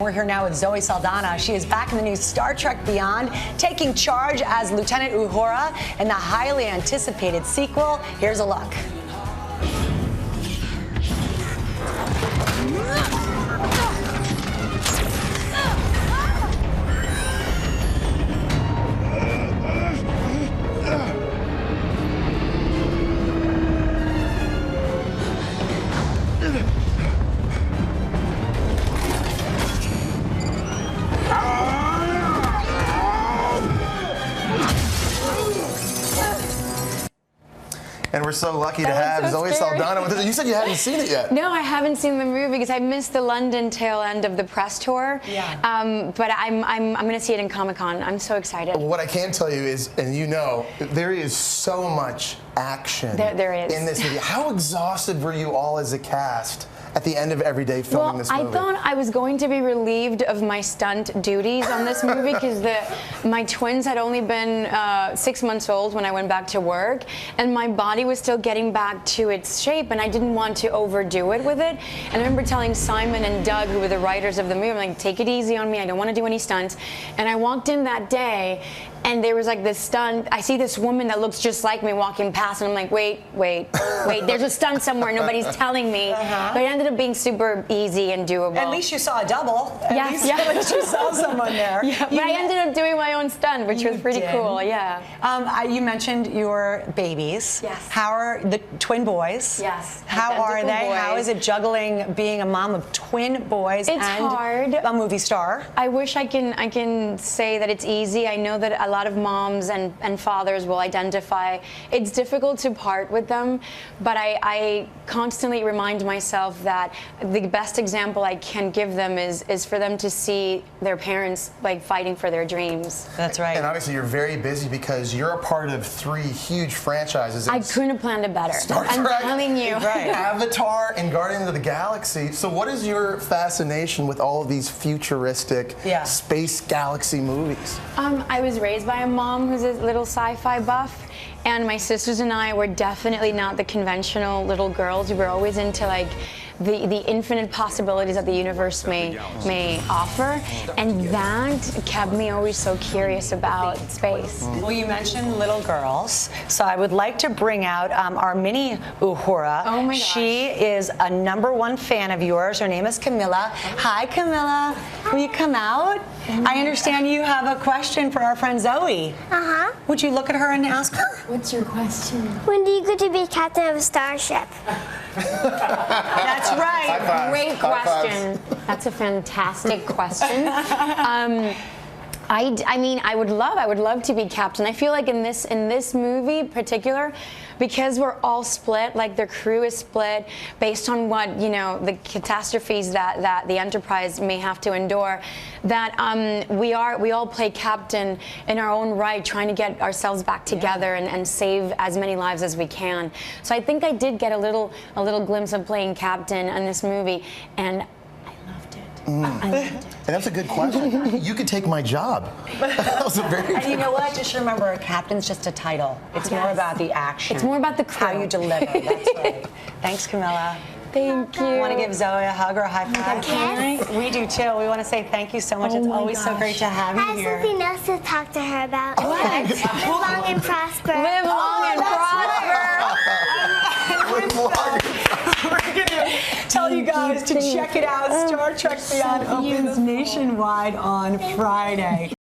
we're here now with Zoe Saldana. She is back in the new Star Trek Beyond, taking charge as Lieutenant Uhura in the highly anticipated sequel. Here's a look. And we're so lucky to have Zoe Saldana with us. You said you hadn't seen it yet. No, I haven't seen the movie because I missed the London tail end of the press tour. Yeah. But I'm going to see it in Comic-Con. I'm so excited. What I can tell you is, and you know, there is so much action there is. in this movie. How exhausted were you all as a cast at the end of every day filming this movie? I thought I was going to be relieved of my stunt duties on this movie because my twins had only been 6 months old when I went back to work, and my body was still getting back to its shape, and I didn't want to overdo it with it. And I remember telling Simon and Doug, who were the writers of the movie, I'm like, take it easy on me, I don't want to do any stunts. And I walked in that day, and there was like this stunt. I see this woman that looks just like me walking past, and I'm like, wait, there's a stunt somewhere, nobody's telling me. But it ended up being super easy and doable. At least you saw a double. At least you saw someone there. Yeah, but I ended up doing my own stunt, which was pretty cool, yeah. You mentioned your babies. Yes. How are the twin boys? Yes. How are Identical they? boys. How is it juggling being a mom of twin boys It's and hard. a movie star? I wish I can say that it's easy. I know that a lot of moms and fathers will identify. It's difficult to part with them, but I constantly remind myself that the best example I can give them is for them to see their parents like fighting for their dreams. That's right. And obviously you're very busy because you're a part of 3 huge franchises. I couldn't have planned it better. Star Trek, I'm telling you. Avatar, and Guardians of the Galaxy. So what is your fascination with all of these futuristic space galaxy movies? I was raised by a mom who's a little sci-fi buff, and my sisters and I were definitely not the conventional little girls. We were always into like the infinite possibilities that the universe may offer, and that kept me always so curious about space. Well, you mentioned little girls, so I would like to bring out our mini Uhura. Oh my gosh. She is a #1 fan of yours. Her name is Camilla. Hi, Camilla. Will you come out? I understand you have a question for our friend Zoe. Uh-huh. Would you look at her and ask her? What's your question? When do you get to be captain of a starship? That's right. High fives. Great High question. fives. That's a fantastic question. I mean, I would love to be captain. I feel like in this movie in particular, because we're all split, like the crew is split based on what, you know, the catastrophes that the Enterprise may have to endure, that we all play captain in our own right, trying to get ourselves back together and save as many lives as we can. So I think I did get a little glimpse of playing captain in this movie, and I loved it. I loved it. And that's a good question. You could take my job. That was a very And you know what? Just remember, a captain's just a title. It's more about the action. It's more about the crew. How you deliver. That's right. Thanks, Camilla. Thank you. Want to give Zoe a hug or a high five? Yes. We do too. We want to say thank you so much. It's always so great to have I you have here. something else to talk to her about. What? Live long and prosper. Live long and prosper. We're going to tell you guys to check it out. Star Trek Beyond opens nationwide on Friday.